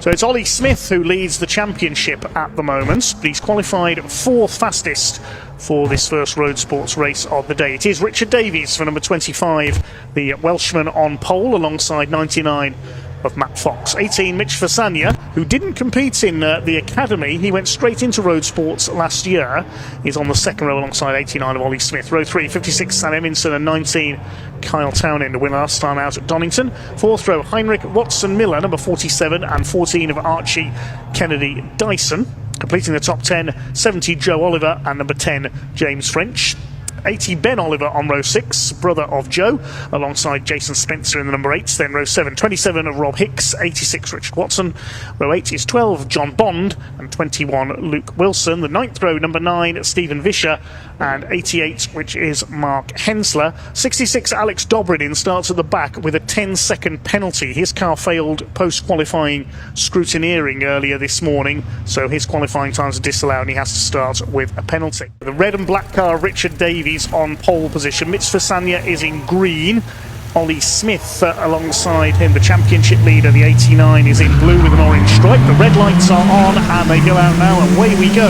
So it's Ollie Smith who leads the championship at the moment, but he's qualified 4th fastest for this first Roadsports race of the day. It is Richard Davies for number 25, the Welshman on pole, alongside 99 of Matt Fox. 18, Mitch Fasania, who didn't compete in the academy. He went straight into Roadsports last year. He's on the second row alongside 89 of Ollie Smith. Row 3, 56, Sam Eminson, and 19, Kyle Townend, the winner last time out at Donington. 4th row, Heinrich Watson-Miller, number 47, and 14 of Archie Kennedy Dyson. Completing the top 10, 70, Joe Oliver, and number 10, James French. 80, Ben Oliver on row 6, brother of Joe, alongside Jason Spencer in the number 8. Then row 7, 27 of Rob Hicks, 86, Richard Watson. Row 8 is 12, John Bond, and 21, Luke Wilson. The 9th row, number 9, Stephen Vischer, and 88, which is Mark Hensler. 66, Alex Dobrin starts at the back with a 10-second penalty. His car failed post-qualifying scrutineering earlier this morning, so his qualifying times are disallowed and he has to start with a penalty. The red and black car, Richard Davies on pole position. Mitch Fasania is in green. Ollie Smith alongside him, the championship leader, the 89, is in blue with an orange stripe. The red lights are on and they go out now, and away we go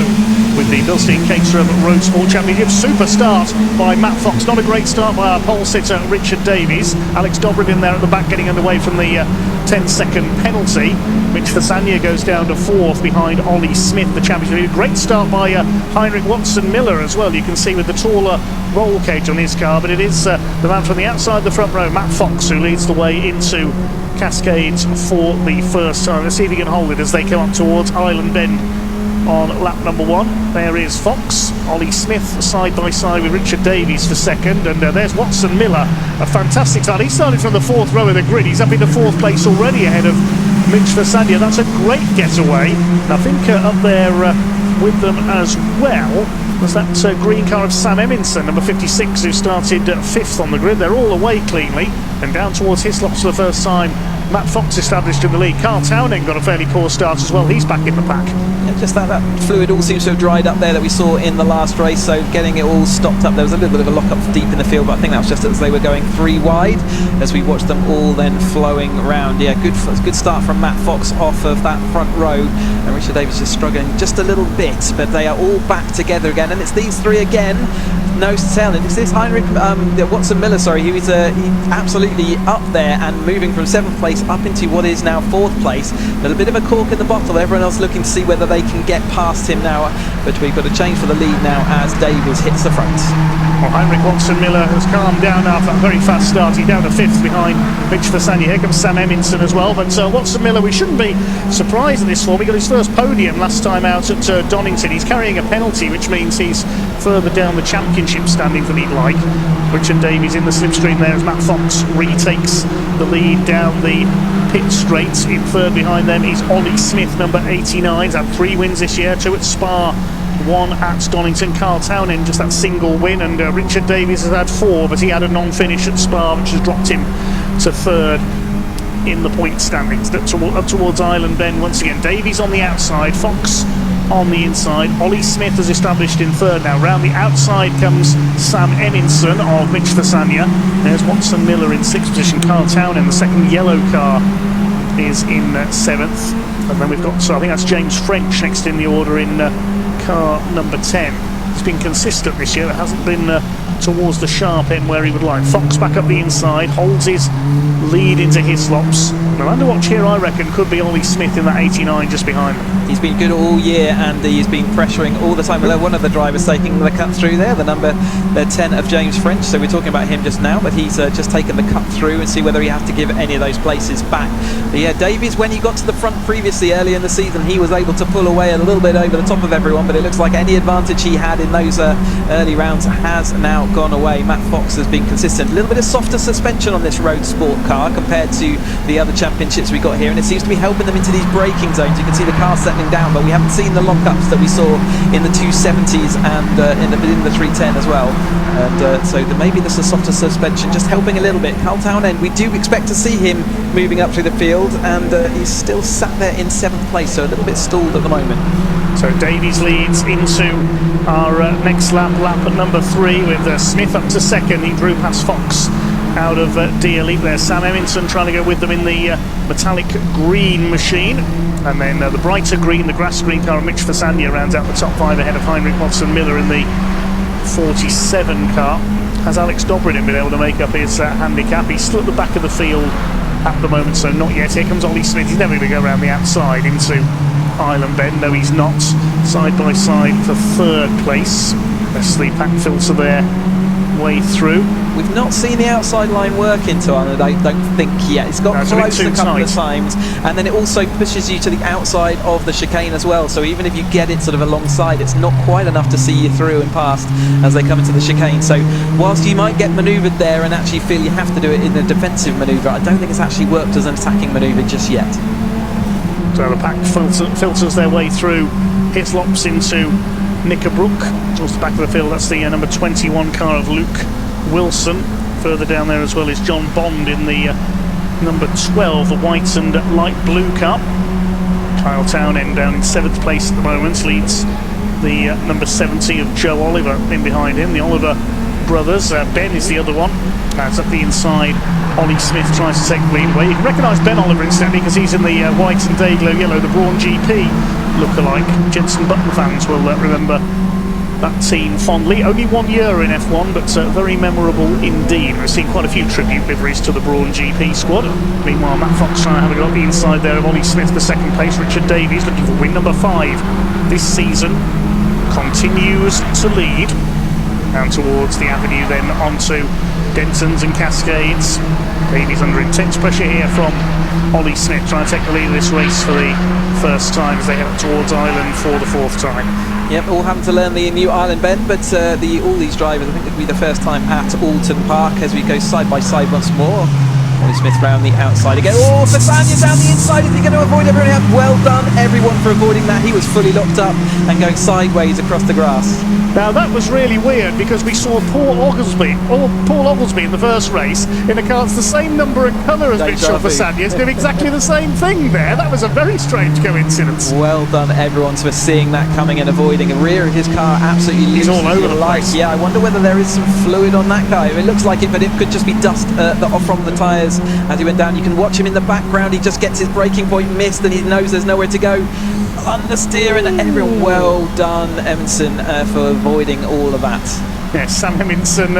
with the Bilstein Caterham Roadsport Championship. Super start by Matt Fox. Not a great start by our pole sitter Richard Davies. Alex Dobrin in there at the back getting underway from the 10-second penalty. Mitch Fasania goes down to 4th behind Ollie Smith, the championship. Great start by Heinrich Watson-Miller as well. You can see with the taller roll cage on his car, but it is the man from the outside the front row, Matt Fox, who leads the way into Cascades for the first time. Let's see if he can hold it as they come up towards Island Bend on lap number 1. There is Fox, Ollie Smith side by side with Richard Davies for second, and there's Watson-Miller, a fantastic start. He started from the 4th row of the grid. He's up into 4th place already ahead of Mitch Fasania. That's a great getaway. And I think up there with them as well was that green car of Sam Eminson, number 56, who started 5th on the grid. They're all away cleanly and down towards Hislops for the first time. Matt Fox established in the lead. Kyle Townend got a fairly poor start as well. He's back in the pack. Yeah, just that fluid all seems to have dried up there that we saw in the last race, so getting it all stopped up. There was a little bit of a lock-up deep in the field, but I think that was just as they were going 3 wide as we watched them all then flowing around. Yeah, good start from Matt Fox off of that front row, and Richard Davies just struggling just a little bit, but they are all back together again, and it's these 3 again. Nose to tail, and it's this Heinrich Watson-Miller, sorry, who is absolutely up there and moving from 7th place up into what is now 4th place. A little bit of a cork in the bottle. Everyone else looking to see whether they can get past him now, but we've got a change for the lead now as Davies hits the front. Well, Heinrich Watson-Miller has calmed down after a very fast start. He's down to 5th behind Mitch Fasania. Here comes Sam Eminson as well, but Watson-Miller, we shouldn't be surprised in this form. He got his first podium last time out at Donington. He's carrying a penalty, which means he's further down the championship standing than he'd like. Richard Davies in the slipstream there as Matt Fox retakes the lead down the pit straight. In 3rd behind them is Ollie Smith, number 89. He's had 3 wins this year, 2 at Spa, 1 at Donington. Kyle Townend just that single win, and Richard Davies has had 4, but he had a non-finish at Spa, which has dropped him to 3rd in the point standings. Up towards Island Bend once again. Davies on the outside, Fox on the inside. Ollie Smith has established in 3rd now. Round the outside comes Sam Eminson of Mitch Fasania. There's Watson-Miller in 6th position. Kyle Townend, the second yellow car, is in 7th. And then we've got, so I think that's James French next in the order in car number 10. He's been consistent this year. It hasn't been towards the sharp end where he would like. Fox back up the inside, holds his lead into Hislops. The man to watch here, I reckon, could be Ollie Smith in that 89 just behind them. He's been good all year, and he's been pressuring all the time. One of the drivers taking the cut through there, the 10 of James French, so we're talking about him just now, but he's just taken the cut through and see whether he has to give any of those places back. But yeah, Davies, when he got to the front previously early in the season, he was able to pull away a little bit over the top of everyone, but it looks like any advantage he had in those early rounds has now gone away. Matt Fox has been consistent. A little bit of softer suspension on this Roadsport car compared to the other championships we got here, and it seems to be helping them into these braking zones. You can see the car settling down, but we haven't seen the lockups that we saw in the 270s and in the 310 as well. And so maybe there's a softer suspension just helping a little bit. Kyle Townend, we do expect to see him moving up through the field, and he's still sat there in 7th place, so a little bit stalled at the moment. So Davies leads into our next lap at number 3 with Smith up to 2nd. He drew past Fox out of D-Elite there. Sam Emmington trying to go with them in the metallic green machine. And then the brighter green, the grass green car of Mitch Fasania rounds out the top 5 ahead of Heinrich Watson-Miller in the 47 car. Has Alex Dobrin been able to make up his handicap? He's still at the back of the field at the moment, so not yet. Here comes Ollie Smith. He's never going to go around the outside into Island Bend. No, he's not. Side by side for 3rd place. Leslie Pack filter their way through. We've not seen the outside line work into Ireland, I don't think yet. It's got close a couple of times, and then it also pushes you to the outside of the chicane as well. So even if you get it sort of alongside, it's not quite enough to see you through and past as they come into the chicane. So whilst you might get manoeuvred there and actually feel you have to do it in a defensive manoeuvre, I don't think it's actually worked as an attacking manoeuvre just yet. So the pack filters their way through Hislops into Knickerbrook towards the back of the field. That's the number 21 car of Luke Wilson. Further down there as well is John Bond in the number 12, the white and light blue car. Kyle Townend down in 7th place at the moment, leads the number 70 of Joe Oliver in behind him. The Oliver brothers, Ben is the other one. That's up the inside. Ollie Smith tries to take the lead away. You can recognise Ben Oliver incidentally because he's in the white and Dayglow yellow, the Brawn GP look-alike. Jenson Button fans will remember that team fondly. Only 1 year in F1, but very memorable indeed. We've seen quite a few tribute liveries to the Brawn GP squad. Meanwhile, Matt Fox trying to have a go at the inside there of Ollie Smith for 2nd place. Richard Davies looking for win number 5 this season. Continues to lead. Down towards the avenue, then onto Dentons and Cascades. Davies under intense pressure here from Ollie Smith, trying to take the lead of this race for the first time as they head up towards Ireland for the 4th time. Yep, all having to learn the new Island Bend, but all these drivers, I think it'll be the first time at Oulton Park as we go side by side once more. Ollie Smith round the outside again. Oh, Fasania down the inside. Is he going to avoid everyone? Well done, everyone, for avoiding that. He was fully locked up and going sideways across the grass. Now that was really weird because we saw Paul Oglesby in the first race in a car that's the same number and colour as Mitchell Fasania. It's doing exactly the same thing there. That was a very strange coincidence. Well done, everyone, for seeing that coming and avoiding. The rear of his car absolutely loose. He's all over the place. Yeah, I wonder whether there is some fluid on that car. It looks like it, but it could just be dust from the tyres as he went down. You can watch him in the background. He just gets his braking point missed and he knows there's nowhere to go. Understeer and everyone. Well done, Emerson, for avoiding all of that. Yes, Sam Emerson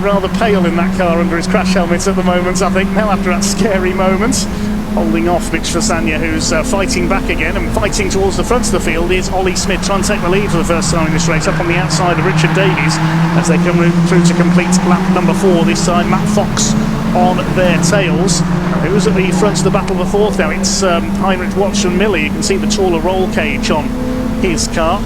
rather pale in that car under his crash helmet at the moment, I think, now after that scary moment. Holding off Mitch Fasania, who's fighting back again, and fighting towards the front of the field is Ollie Smith, trying to take the lead for the first time in this race, up on the outside of Richard Davies as they come through to complete lap number 4. This time Matt Fox on their tails. Who's at the front of the battle for 4th now? It's Heinrich Watson-Miller. You can see the taller roll cage on his car.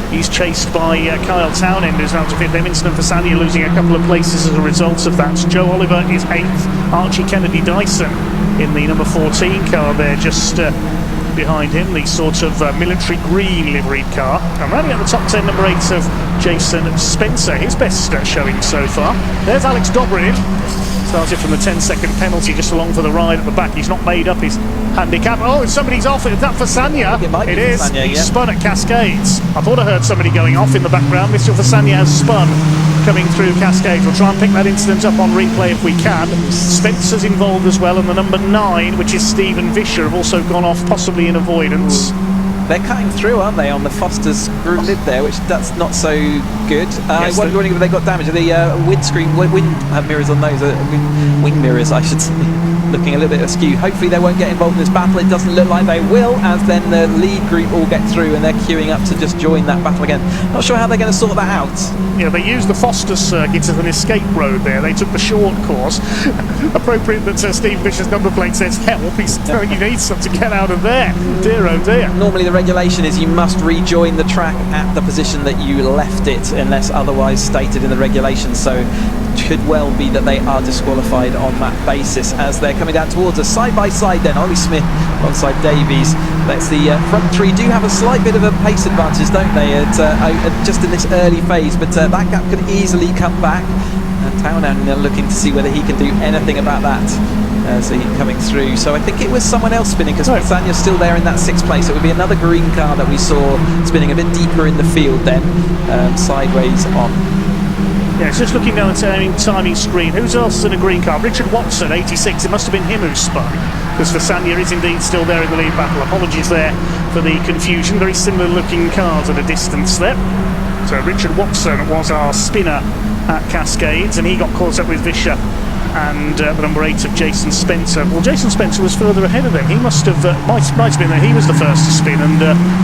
He's chased by Kyle Townend, who's now to 5th. Emerson and Fasania losing a couple of places as a result of that. Joe Oliver is 8th. Archie Kennedy Dyson in the number 14 car there, just behind him, the sort of military green liveried car. And rounding out the top 10, number 8 of Jason Spencer, his best showing so far. There's Alex Dobrin. Started from the 10-second penalty just along for the ride at the back. He's not made up his handicap. Oh, somebody's off. Is that Fasania? It is. Fasania, He's spun at Cascades. I thought I heard somebody going off in the background. Mr. Fasania has spun coming through Cascades. We'll try and pick that incident up on replay if we can. Spencer's involved as well, and the number 9, which is Stephen Vischer, have also gone off, possibly in avoidance. They're cutting through, aren't they, on the Foster's screw lid there, which that's not so good. Yes, wondering if they got damage. The windscreen, wind mirrors on those, wing mirrors, I should say, looking a little bit askew. Hopefully they won't get involved in this battle. It doesn't look like they will, as then the lead group all get through and they're queuing up to just join that battle again. Not sure how they're going to sort that out. Yeah, they used the Foster circuit as an escape road there. They took the short course. Appropriate that Steve Vischer's number plate says help. He's telling you need something to get out of there. Dear oh dear. Normally the regulation is you must rejoin the track at the position that you left it, unless otherwise stated in the regulation. So it could well be that they are disqualified on that basis as they're coming down towards us. Side by side then, Ollie Smith alongside Davies. That's the front three do have a slight bit of a pace advantage, don't they, just in this early phase, but that gap can easily come back. And Townend looking to see whether he can do anything about that as he's coming through. So I think it was someone else spinning, because Fasania's still there in that 6th place. It would be another green car that we saw spinning a bit deeper in the field then, sideways on Yeah, it's just looking down the timing screen. Who's else in a green car? Richard Watson, 86. It must have been him who spun, because Fasania is indeed still there in the lead battle. Apologies there for the confusion. Very similar looking cars at a distance there. So Richard Watson was our spinner at Cascades, and he got caught up with Vischer and the number 8 of Jason Spencer. Well, Jason Spencer was further ahead of them. He must have might have been that he was the first to spin, and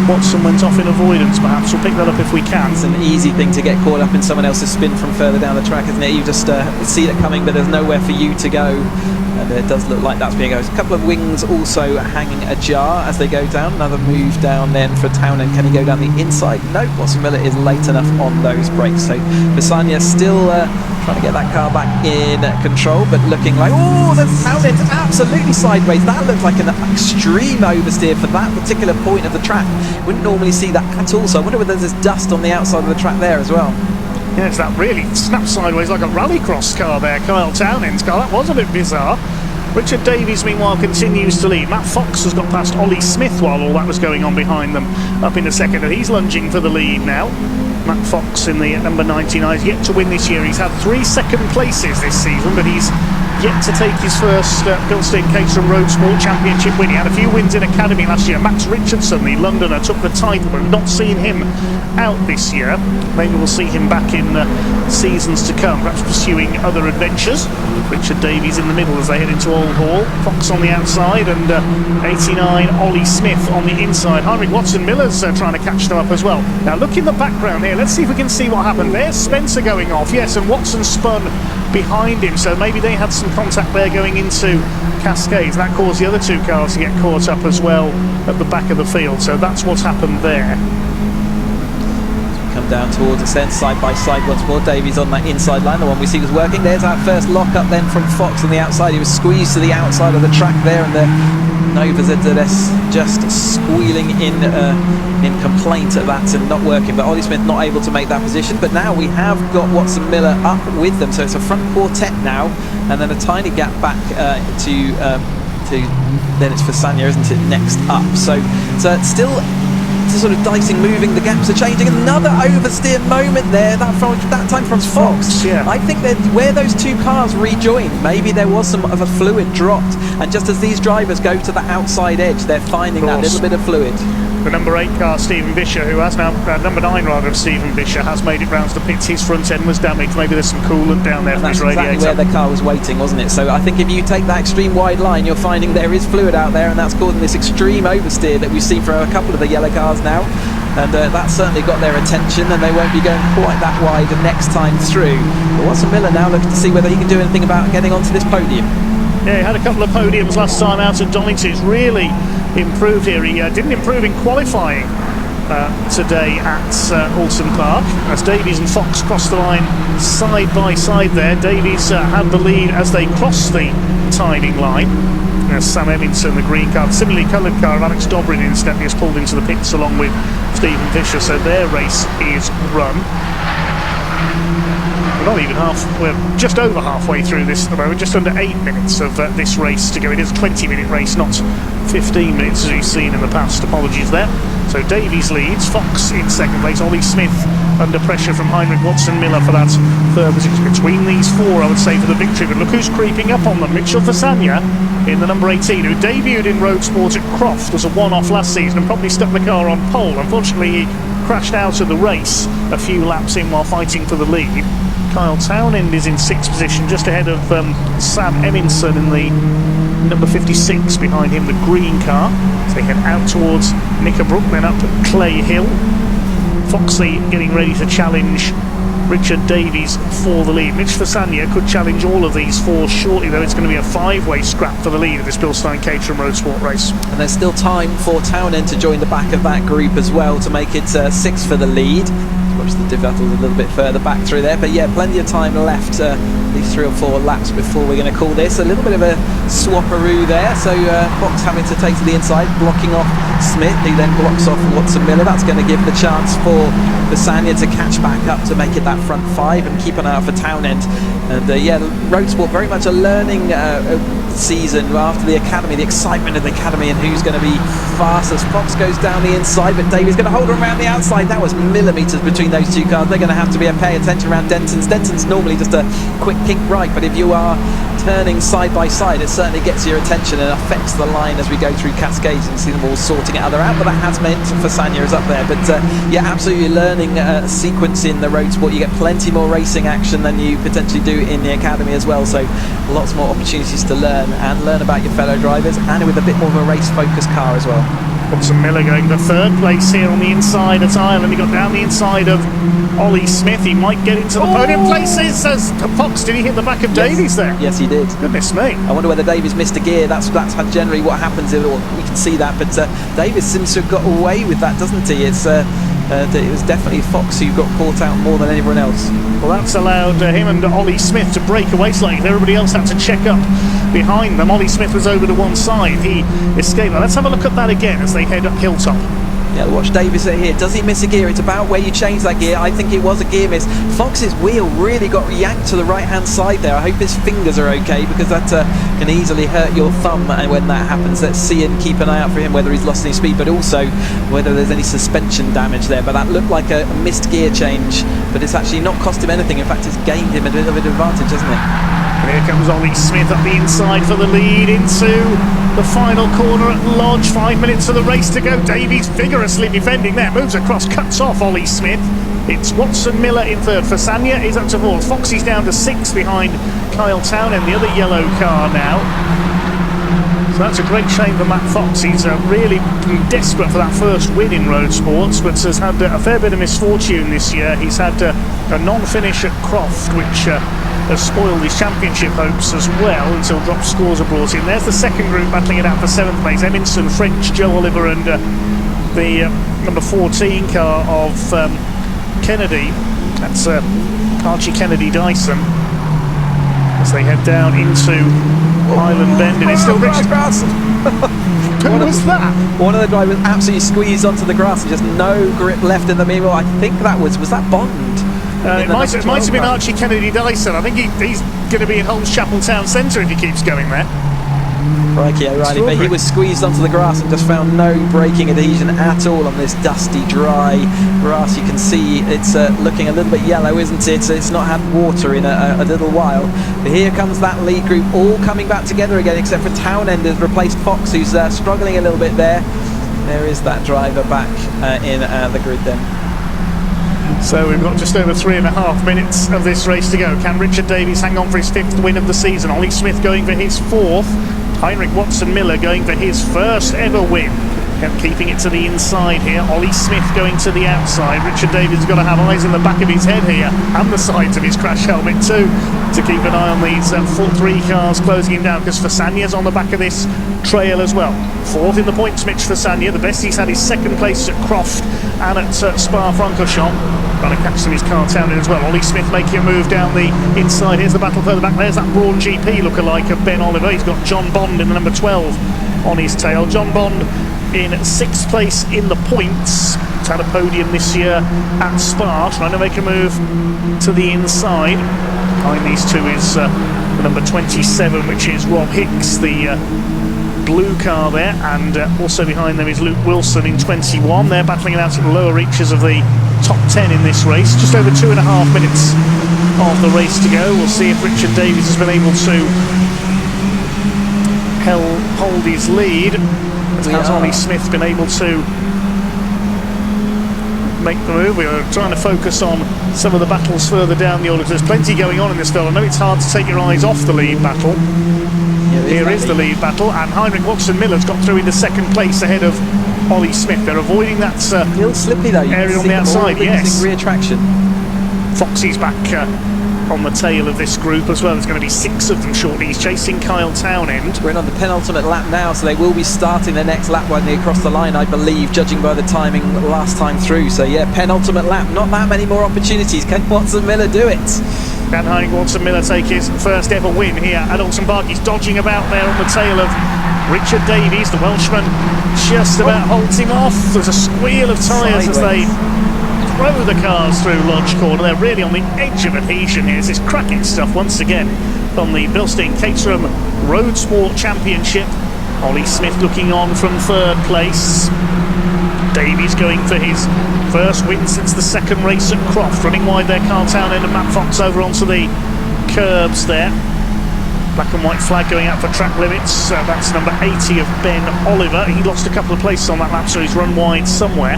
Watson went off in avoidance. Perhaps we'll pick that up if we can. It's an easy thing to get caught up in someone else's spin from further down the track, isn't it? You just see it coming, but there's nowhere for you to go. And it does look like that's being goes. A couple of wings also hanging ajar as they go down. Another move down then for Townend. Can he go down the inside? No, Watson Miller is late enough on those brakes. So Fasania still trying to get that car back in control, but looking like, oh, the Townend absolutely sideways. That looked like an extreme oversteer for that particular point of the track. Wouldn't normally see that at all. So I wonder whether there's dust on the outside of the track there as well. Yes, that really snapped sideways like a rallycross car there, Kyle Townend's car. That was a bit bizarre. Richard Davies, meanwhile, continues to lead. Matt Fox has got past Ollie Smith while all that was going on behind them up in the second, and he's lunging for the lead now. Matt Fox in the number 99 is yet to win this year. He's had 3 second places this season, but he's yet to take his first Bilstein Caterham Roadsport Championship win. He had a few wins in Academy last year. Max Richardson, the Londoner, took the title, but we've not seen him out this year. Maybe we'll see him back in seasons to come, perhaps pursuing other adventures. Richard Davies in the middle as they head into Old Hall. Fox on the outside, and 89 Ollie Smith on the inside. Heinrich Watson Miller's trying to catch them up as well. Now look in the background here. Let's see if we can see what happened. There's Spencer going off, yes, and Watson spun behind him, so maybe they had some contact there going into Cascades. That caused the other 2 cars to get caught up as well at the back of the field, so that's what's happened there. Come down towards us then, side by side once more. Davies on that inside line, the one we see was working. There's that first lock up then from Fox on the outside. He was squeezed to the outside of the track there, and the Nova ZZS just squealing in complaint at that and not working. But Ollie Smith not able to make that position. But now we have got Watson Miller up with them, so it's a front quartet now, and then a tiny gap back to then it's Fasania, isn't it, next up. So it's still sort of dicing, moving, the gaps are changing. Another oversteer moment there, that time from Fox. Yeah. I think that where those 2 cars rejoined, maybe there was some of a fluid dropped, and just as these drivers go to the outside edge, they're finding that little bit of fluid. The number 8 car, Stephen Vischer, who has now, number 9 rather of Stephen Vischer, has made it round to the pits. His front end was damaged. Maybe there's some coolant down there from his radiator. That's exactly where the car was waiting, wasn't it? So I think if you take that extreme wide line, you're finding there is fluid out there, and that's causing this extreme oversteer that we've seen for a couple of the yellow cars now. And that's certainly got their attention, and they won't be going quite that wide next time through. But Watson Miller now looking to see whether he can do anything about getting onto this podium. Yeah, he had a couple of podiums last time out at Donington. He's really improved here. He didn't improve in qualifying today at Oulton Park, as Davies and Fox crossed the line side by side there. Davies had the lead as they crossed the timing line. Sam Eminson, the green car, similarly coloured car of Alex Dobrin, incidentally, has pulled into the pits along with Stephen Vischer, so their race is run. We're not even we're just over halfway through this at the moment, just under 8 minutes of this race to go. It is a 20-minute race, not 15 minutes as we've seen in the past. Apologies there. So Davies leads, Fox in second place, Ollie Smith under pressure from Heinrich Watson Miller for that third position. Between these 4, I would say, for the victory, but look who's creeping up on them. Mitchell Fasania in the number 18, who debuted in Roadsport at Croft as a one-off last season and probably stuck the car on pole. Unfortunately, he crashed out of the race a few laps in while fighting for the lead. Kyle Townend is in 6th position, just ahead of Sam Eminson in the number 56, behind him the green car. So they head out towards Knickerbrook, then up Clay Hill. Foxley getting ready to challenge Richard Davies for the lead. Mitch Fasania could challenge all of these 4 shortly, though it's going to be a 5-way scrap for the lead of this Bilstein Caterham Roadsport race. And there's still time for Townend to join the back of that group as well to make it 6 for the lead. Watch the div battles a little bit further back through there, but yeah, plenty of time left, these 3 or 4 laps before we're going to call this. A little bit of a swapperoo there, so Fox having to take to the inside, blocking off Smith, he then blocks off Watson Miller. That's going to give the chance for Fasania to catch back up to make it that front 5 and keep an eye out for Townend. And yeah, Roadsport very much a learning season after the academy, the excitement of the academy and who's going to be fastest. Fox goes down the inside, but Davies going to hold her around the outside. That was millimetres between those two cars. They're going to have to pay attention around Denton's. Denton's normally just a quick kink right, but if you are turning side by side, it certainly gets your attention and affects the line as we go through Cascades and see them all sorting each other out. But that has meant Fasania is up there. But yeah, absolutely learning sequence in the Roadsport. You get plenty more racing action than you potentially do in the academy as well. So lots more opportunities to learn about your fellow drivers, and with a bit more of a race-focused car as well. Oulton Miller going to third place here on the inside at Ireland. He got down the inside of Ollie Smith. He might get into the podium places as Fox. Did he hit the back of Davies there? Yes, he did. Goodness me. I wonder whether Davies missed a gear. That's generally what happens. We can see that, but Davies seems to have got away with that, doesn't he? It was definitely Fox who got caught out more than anyone else. Well, that's allowed him and Ollie Smith to break away slightly. Everybody else had to check up behind them. Ollie Smith was over to one side. He escaped. Now, let's have a look at that again as they head up Hilltop. Yeah, watch Davies here. Does he miss a gear? It's about where you change that gear. I think it was a gear miss. Fox's wheel really got yanked to the right-hand side there. I hope his fingers are okay, because that can easily hurt your thumb. And when that happens, let's see and keep an eye out for him, whether he's lost any speed, but also whether there's any suspension damage there. But that looked like a missed gear change, but it's actually not cost him anything. In fact, it's gained him a bit of an advantage, hasn't it? Here comes Ollie Smith up the inside for the lead into the final corner at Lodge. 5 minutes of the race to go. Davies vigorously defending there. Moves across, cuts off Ollie Smith. It's Watson Miller in third. Fasania is up to fourth. Foxy's down to sixth behind Kyle Townend, the other yellow car now. So that's a great shame for Matt Fox. He's really desperate for that first win in Roadsports, but has had a fair bit of misfortune this year. He's had a non-finish at Croft, which has spoiled his championship hopes as well until drop scores are brought in. There's the second group battling it out for seventh place. Eminson, French, Joe Oliver and the number 14 car of Kennedy. That's Archie Kennedy Dyson as they head down into Highland Bend, and it's still Richard. Who was that? One of the drivers absolutely squeezed onto the grass and just no grip left in the middle. I think that was that Bond? It might have been Archie Kennedy Dyson. I think he's going to be in Holmes Chapel Town Centre if he keeps going there. Crikey, O'Reilly, but he was squeezed onto the grass and just found no braking adhesion at all on this dusty, dry grass. You can see it's looking a little bit yellow, isn't it? It's not had water in a little while. But here comes that lead group, all coming back together again, except for Townend has replaced Fox, who's struggling a little bit there. There is that driver back in the grid then. So we've got just over 3.5 minutes of this race to go. Can Richard Davies hang on for his fifth win of the season? Ollie Smith going for his fourth. Heinrich Watson Miller going for his first ever win. Kept keeping it to the inside here. Ollie Smith going to the outside. Richard Davies has got to have eyes in the back of his head here and the sides of his crash helmet too, to keep an eye on these three cars closing him down, because Fasania's on the back of this trail as well. Fourth in the points, Mitch Fasania. The best he's had is second place at Croft and at Spa-Francorchamps. Trying to catch some of his car Townend as well. Ollie Smith making a move down the inside. Here's the battle further back. There's that Brawn GP lookalike of Ben Oliver. He's got John Bond in the number 12 on his tail. John Bond in sixth place in the points. He's had a podium this year at Spa, trying to make a move to the inside. Behind these two is the number 27, which is Rob Hicks, the blue car there, and also behind them is Luke Wilson in 21. They're battling it out at the lower reaches of the top 10 in this race. Just over 2.5 minutes of the race to go. We'll see if Richard Davies has been able to hold his lead. Has Ollie Smith been able to make the move? We are trying to focus on some of the battles further down the order. There's plenty going on in this field. I know it's hard to take your eyes off the lead battle. Here is the lead battle, and Heinrich Watson Miller's got through into second place ahead of Ollie Smith. They're avoiding that little slippy though. area on the outside. Yes, rear traction. Foxy's back on the tail of this group as well. There's going to be 6 of them shortly. He's chasing Kyle Townend. We're in on the penultimate lap now, so they will be starting their next lap when they cross the line, I believe, judging by the timing last time through. So yeah, penultimate lap. Not that many more opportunities. Can Watson Miller do it? Can Heinrich Watson Miller take his first ever win here at Oulton BARC? He's dodging about there on the tail of Richard Davies. The Welshman just about holds him off. There's a squeal of tyres as they throw the cars through Lodge Corner. They're really on the edge of adhesion here. This is cracking stuff once again from the Bilstein Caterham Roadsport Championship. Ollie Smith looking on from third place. Davies going for his first win since the second race at Croft. Running wide there, Carl Townend and Matt Fox over onto the curbs there. Black and white flag going out for track limits. That's number 80 of Ben Oliver. He lost a couple of places on that lap, so he's run wide somewhere.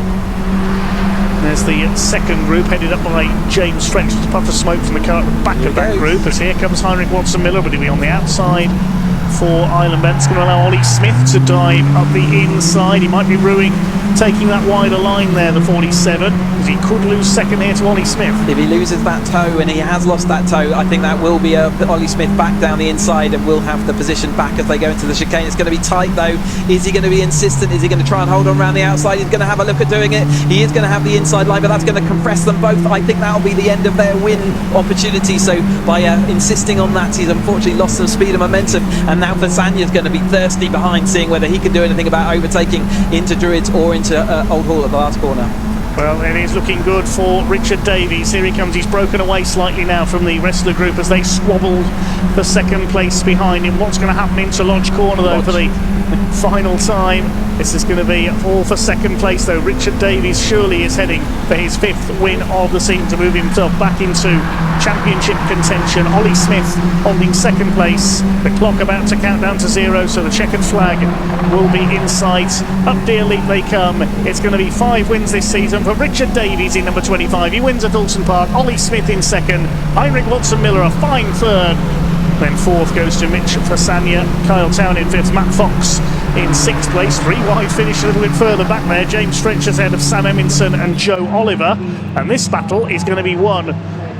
There's the second group headed up by James French. There's a puff of smoke from the car at the back of that group, as here comes Heinrich Watson-Miller, but he'll be on the outside for Island Bend. It's going to allow Ollie Smith to dive up the inside. He might be ruining taking that wider line there, the 47, because he could lose second here to Ollie Smith. If he loses that toe, and he has lost that toe, I think that will be Ollie Smith back down the inside and will have the position back as they go into the chicane. It's going to be tight though. Is he going to be insistent? Is he going to try and hold on around the outside? He's going to have a look at doing it. He is going to have the inside line, but that's going to compress them both. I think that will be the end of their win opportunity. So by insisting on that, he's unfortunately lost some speed and momentum, and now Fasanya's going to be thirsty behind, seeing whether he can do anything about overtaking into Druids or into Old Hall at the last corner. Well, it is looking good for Richard Davies. Here he comes. He's broken away slightly now from the rest of the group as they squabbled for second place behind him. What's going to happen into Lodge Corner though for the final time? This is going to be all for second place though. Richard Davies surely is heading for his 5th win of the season to move himself back into championship contention. Ollie Smith holding second place. The clock about to count down to 0, so the checkered flag will be in sight. Up Deer Leap they come. It's going to be 5 wins this season for Richard Davies in number 25. He wins at Oulton Park. Ollie Smith in second. Heinrich Watson-Miller a fine third. Then 4th goes to Mitch Fasanya. Kyle Town in 5th. Matt Fox in 6th place. 3 wide finish a little bit further back there. James French is ahead of Sam Eminson and Joe Oliver. And this battle is going to be won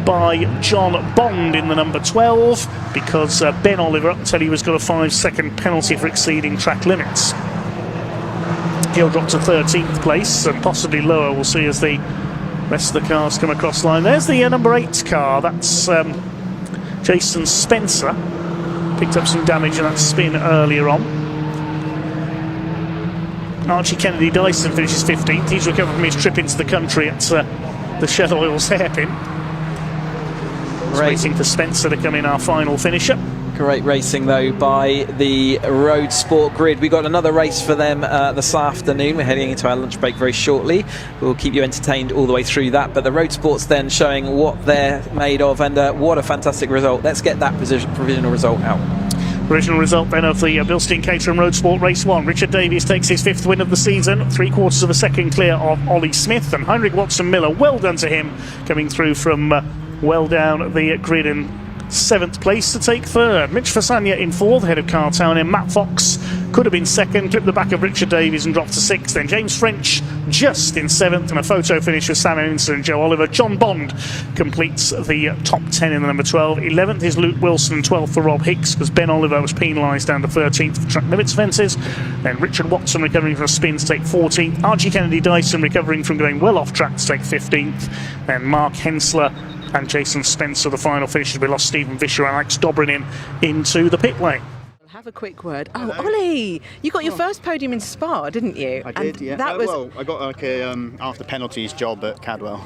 by John Bond in the number 12, because Ben Oliver up until he was got a 5-second penalty for exceeding track limits. He'll drop to 13th place and possibly lower. We'll see as the rest of the cars come across the line. There's the number 8 car. That's Jason Spencer. Picked up some damage in that spin earlier on. Archie Kennedy Dyson finishes 15th. He's recovered from his trip into the country at the Shell Oils hairpin. Waiting for Spencer to come in, our final finisher. Great racing though by the Roadsport grid. We got another race for them this afternoon. We're heading into our lunch break very shortly. We'll keep you entertained all the way through that, but the Roadsport's then showing what they're made of, and what a fantastic result. Let's get that provisional result out. Original result then of the Bilstein Caterham Roadsport Race 1. Richard Davies takes his 5th win of the season, 3/4 of a second clear of Ollie Smith, and Heinrich Watson-Miller, well done to him, coming through from well down the grid in 7th place to take 3rd. Mitch Fasanya in 4th, ahead of Carl Townend. Matt Fox could have been 2nd, clipped the back of Richard Davies and dropped to 6th. Then James French just in 7th, and a photo finish with Sam Eminson and Joe Oliver. John Bond completes the top 10 in the number 12. 11th is Luke Wilson, 12th for Rob Hicks, because Ben Oliver was penalised down to 13th for track limits offences. Then Richard Watson recovering from a spin to take 14th. Archie Kennedy Dyson recovering from going well off track to take 15th. Then Mark Hensler and Jason Spencer, the final finishers. We lost Stephen Fisher and Alex Dobrin into the pit lane. Have a quick word. Oh, Ollie, you got your first podium in Spa, didn't you? I did, yeah. That was... Well, I got like a after penalties job at Cadwell.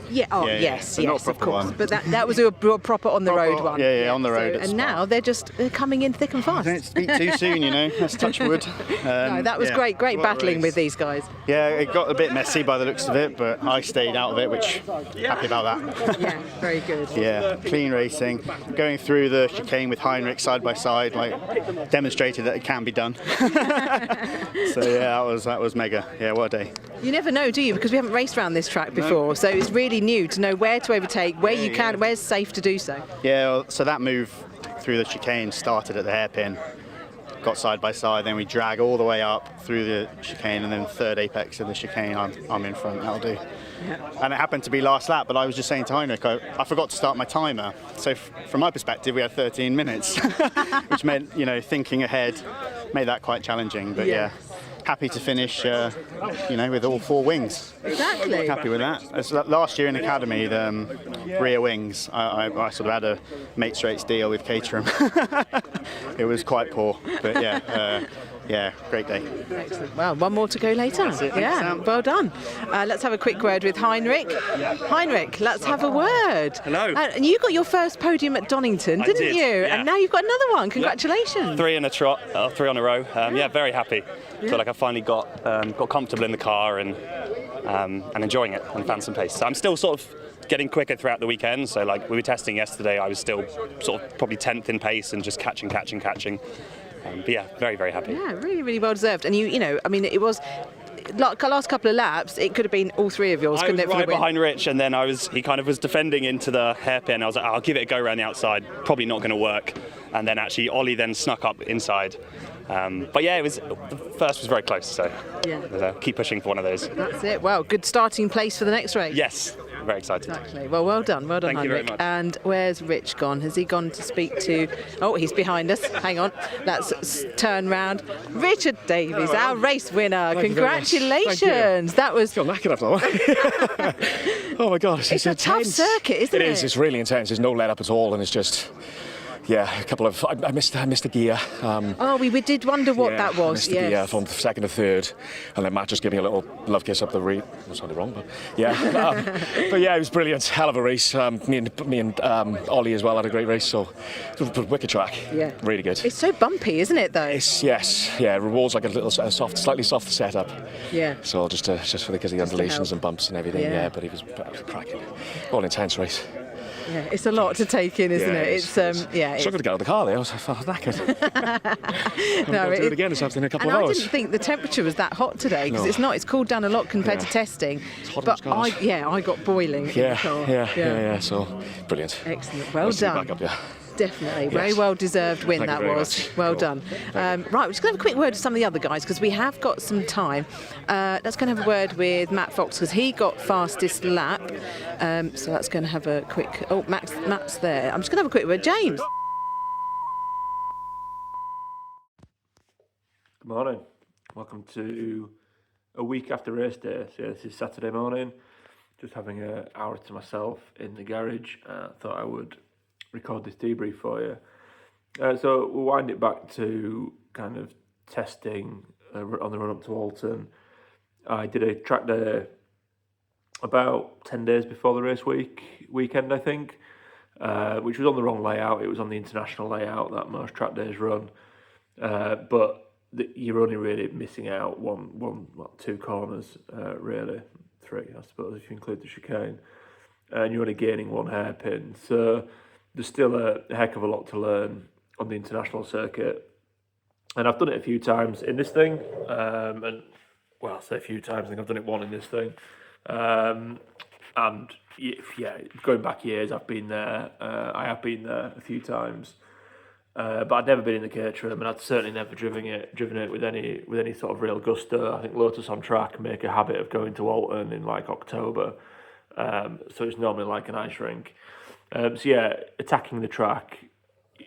Yeah. Oh, Yeah, yes, yeah. But not a of proper course. one. But that was a proper on the road one. Yeah, on the road. So, at and Spa. now they're coming in thick and fast. Don't speak too soon, you know. Let's touch wood. No, that was yeah, great what a battling race. with these guys. Yeah, it got a bit messy by the looks of it, but I stayed out of it, which happy about that. Yeah, very good. Yeah, clean racing. Going through the chicane with Heinrich side by side, like demonstrated that it can be done. So yeah, that was mega. Yeah, what a day. You never know, do you? Because we haven't raced around this track before, so it's really new to know where to overtake, where you can, where's safe to do so. Yeah, well, so that move through the chicane started at the hairpin, got side by side, then we drag all the way up through the chicane, and then 3rd apex of the chicane, I'm in front, that'll do. Yeah. And it happened to be last lap, but I was just saying to Heinrich, I forgot to start my timer. So from my perspective, we had 13 minutes, which meant, you know, thinking ahead made that quite challenging, but yeah. Happy to finish, you know, with all 4 wings. Exactly. Happy with that. As last year in Academy, the rear wings, I sort of had a mates rates deal with Caterham. It was quite poor, but yeah, Yeah, great day. Excellent. Well, one more to go later. That's it. Yeah, Thanks, Sam. well done. Let's have a quick word with Heinrich. Heinrich, let's have a word. Hello. And you got your first podium at Donington, didn't did, you? yeah. And now you've got another one. Congratulations. 3 in a trot, 3 on a row. Yeah, very happy. Feel like I finally got comfortable in the car and enjoying it and found some pace. So I'm still sort of getting quicker throughout the weekend. So like we were testing yesterday, I was still sort of probably 10th in pace and just catching. But yeah, very, very happy. Yeah, really, really well deserved. And you know, I mean, it was like the last couple of laps. It could have been all three of yours, I couldn't was it? For right the win? behind Rich, and then he kind of was defending into the hairpin. I was like, I'll give it a go around the outside. Probably not going to work. And then actually Ollie then snuck up inside. But yeah, the first was very close. So Yeah. Keep pushing for one of those. That's it. Well, good starting place for the next race. Yes, very excited. Exactly. Well done. Well done, Thank you very Heinrich. much. And where's Rich gone? Has he gone to speak to... Oh, he's behind us. Hang on. Let's turn round. Richard Davies, our race winner. Thank you very much. Congratulations. That was... Feel knackered after that. Oh my God, It's a tough intense. circuit, isn't it? It is. It's really intense. There's no let up at all, and it's just, a couple of. I missed a gear. we did wonder what yeah, that I was. missed the gear from second to third, and then Matt just gave me a little love kiss up the rear. That sounded wrong, but yeah. But yeah, it was brilliant. Hell of a race. Me and Ollie as well had a great race. So wicked track. Yeah. Really good. It's so bumpy, isn't it, though? Rewards like a little slightly softer setup. Yeah. So just because of the undulations and bumps and everything. Yeah. But it was cracking. All intense race. Yeah, it's a lot to take in, isn't it? It's struggled to get out of the car there. I was knackered. No, do it again this afternoon in a couple and of I hours. didn't think the temperature was that hot today because No. it's not. It's cooled down a lot compared to testing. It's hot in But the cars. I got boiling in the car. Yeah. So brilliant. Excellent. Well Nice to be done. back up, yeah. Definitely. Very Yes. well deserved win Thank you that very was. much. Well Cool. done. Thank Right, we're just going to have a quick word with some of the other guys because we have got some time. Let's go and have a word with Matt Fox because he got fastest lap. So that's going to have a quick... Oh, Matt's there. I'm just going to have a quick word. James. Good morning. Welcome to a week after race day. So this is Saturday morning. Just having an hour to myself in the garage. Thought I would record this debrief for you. So we'll wind it back to kind of testing on the run up to Oulton. I did a track day about 10 days before the race weekend, I think, which was on the wrong layout. It was on the international layout that most track days run. But you're only really missing out two corners, really, 3, I suppose, if you include the chicane. And you're only gaining 1 hairpin. So there's still a heck of a lot to learn on the international circuit. And I've done it a few times in this thing. I say a few times, I think I've done it 1 in this thing. And going back years, I've been there. I have been there a few times. But I'd never been in the Caterham, and I'd certainly never driven it with any sort of real gusto. I think Lotus on track make a habit of going to Oulton in like October. So it's normally like an ice rink. Attacking the track,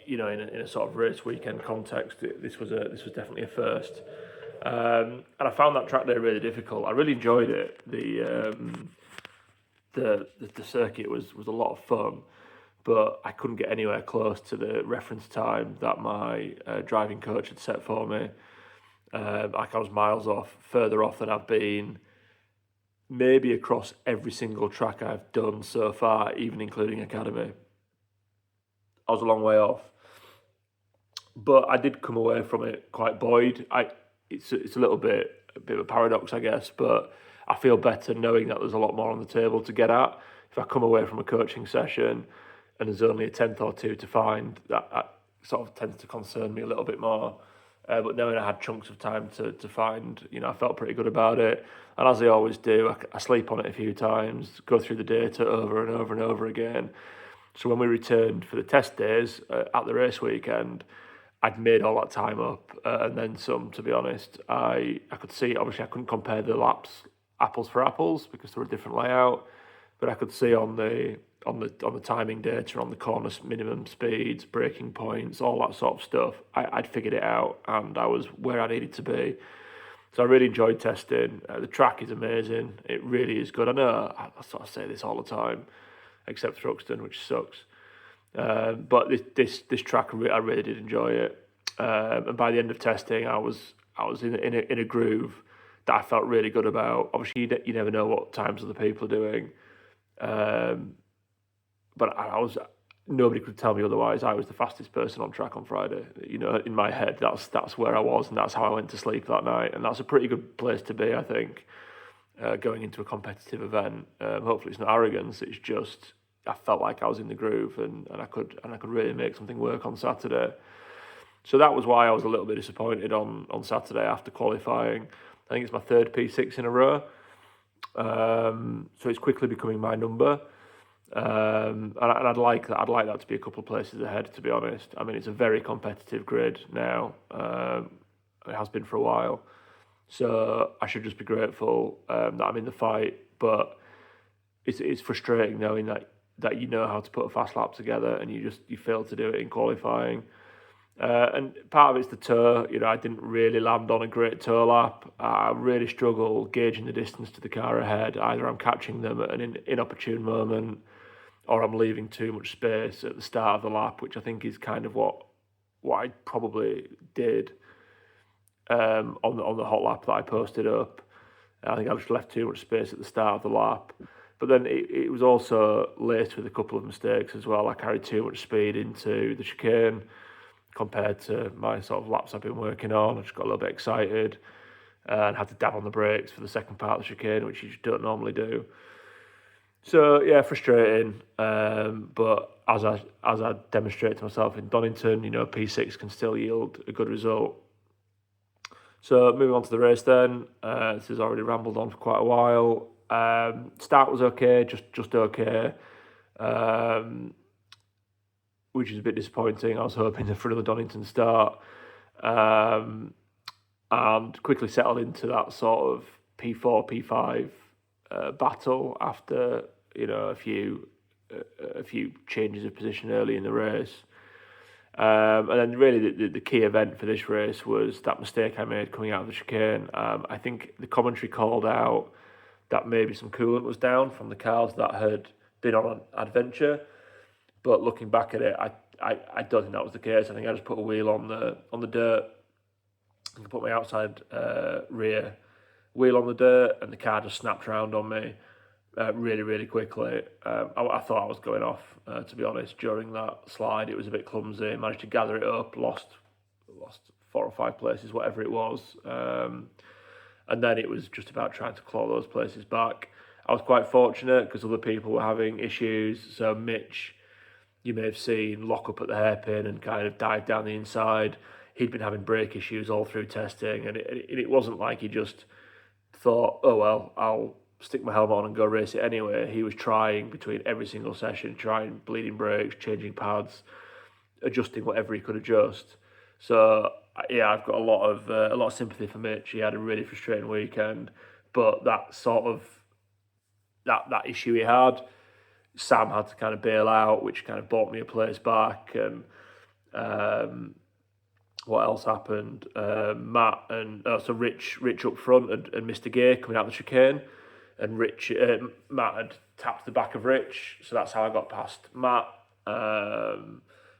in a sort of race weekend context, this was definitely a first, and I found that track day really difficult. I really enjoyed it. The circuit was a lot of fun, but I couldn't get anywhere close to the reference time that my driving coach had set for me. I was miles further off than I've been. Maybe across every single track I've done so far, even including Academy. I was a long way off. But I did come away from it quite buoyed. It's a bit of a paradox, I guess, but I feel better knowing that there's a lot more on the table to get at. If I come away from a coaching session and there's only a 10th or 2 to find, that sort of tends to concern me a little bit more. But knowing I had chunks of time to find, I felt pretty good about it. And as I always do, I sleep on it a few times, go through the data over and over and over again. So when we returned for the test days at the race weekend, I'd made all that time up and then some, to be honest. I could see, obviously I couldn't compare the laps apples for apples because they were a different layout, but I could see on the timing data, on the corner minimum speeds, braking points, all that sort of stuff, I'd figured it out and I was where I needed to be. So I really enjoyed testing. The track is amazing. It really is good. I know I sort of say this all the time, except for Thruxton, which sucks. But this track, I really did enjoy it. And by the end of testing, I was I was in a groove that I felt really good about. Obviously, you never know what times other people are doing, but nobody could tell me otherwise. I was the fastest person on track on Friday. In my head, that's where I was, and that's how I went to sleep that night. And that's a pretty good place to be, I think, going into a competitive event. Hopefully, it's not arrogance. It's just I felt like I was in the groove, and I could really make something work on Saturday. So that was why I was a little bit disappointed on Saturday after qualifying. I think it's my third P6 in a row. So it's quickly becoming my number. And I'd like that. I'd like that to be a couple of places ahead, to be honest. I mean, it's a very competitive grid now. It has been for a while. So I should just be grateful that I'm in the fight. But it's frustrating knowing that you know how to put a fast lap together and you fail to do it in qualifying. And part of it's the toe. I didn't really land on a great toe lap. I really struggle gauging the distance to the car ahead. Either I'm catching them at an inopportune moment, or I'm leaving too much space at the start of the lap, which I think is kind of what I probably did on the hot lap that I posted up. I think I just left too much space at the start of the lap. But then it was also laced with a couple of mistakes as well. I carried too much speed into the chicane compared to my sort of laps I've been working on. I just got a little bit excited and had to dab on the brakes for the second part of the chicane, which you just don't normally do. So yeah, frustrating. But as I demonstrate to myself in Donington, P6 can still yield a good result. So moving on to the race then. This has already rambled on for quite a while. Start was okay, just okay. Which is a bit disappointing. I was hoping for another Donington start, and quickly settled into that sort of P4, P5 battle after a few changes of position early in the race. And then really the key event for this race was that mistake I made coming out of the chicane. I think the commentary called out that maybe some coolant was down from the cars that had been on an adventure. But looking back at it, I don't think that was the case. I think I just put a wheel on the dirt. I put my outside rear wheel on the dirt, and the car just snapped around on me really, really quickly. I thought I was going off, to be honest, during that slide. It was a bit clumsy. Managed to gather it up, lost 4 or 5 places, whatever it was. And then it was just about trying to claw those places back. I was quite fortunate because other people were having issues. So Mitch, you may have seen, lock up at the hairpin and kind of dive down the inside. He'd been having brake issues all through testing, and it wasn't like he just thought, oh well, I'll stick my helmet on and go race it anyway. He was trying between every single session, trying bleeding brakes, changing pads, adjusting whatever he could adjust. So yeah, I've got a lot of sympathy for Mitch. He had a really frustrating weekend, but that sort of that issue he had, Sam had to kind of bail out, which kind of bought me a place back. And what else happened? Matt and so Rich up front had missed a gear coming out the chicane, and Matt had tapped the back of Rich, so that's how I got past Matt.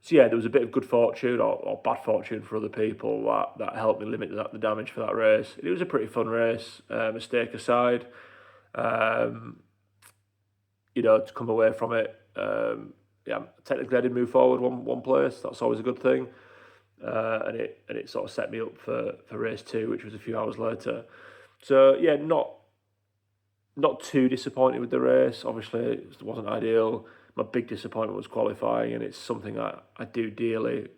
So yeah, there was a bit of good fortune or bad fortune for other people that helped me limit the damage for that race. It was a pretty fun race, mistake aside. To come away from it, technically I did move forward one place. That's always a good thing, and it sort of set me up for race 2, which was a few hours later. So yeah, not too disappointed with the race. Obviously, it wasn't ideal. My big disappointment was qualifying, and it's something I do dearly,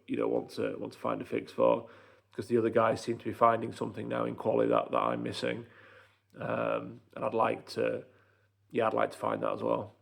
want to find a fix for, because the other guys seem to be finding something now in quali that I'm missing, and I'd like to find that as well.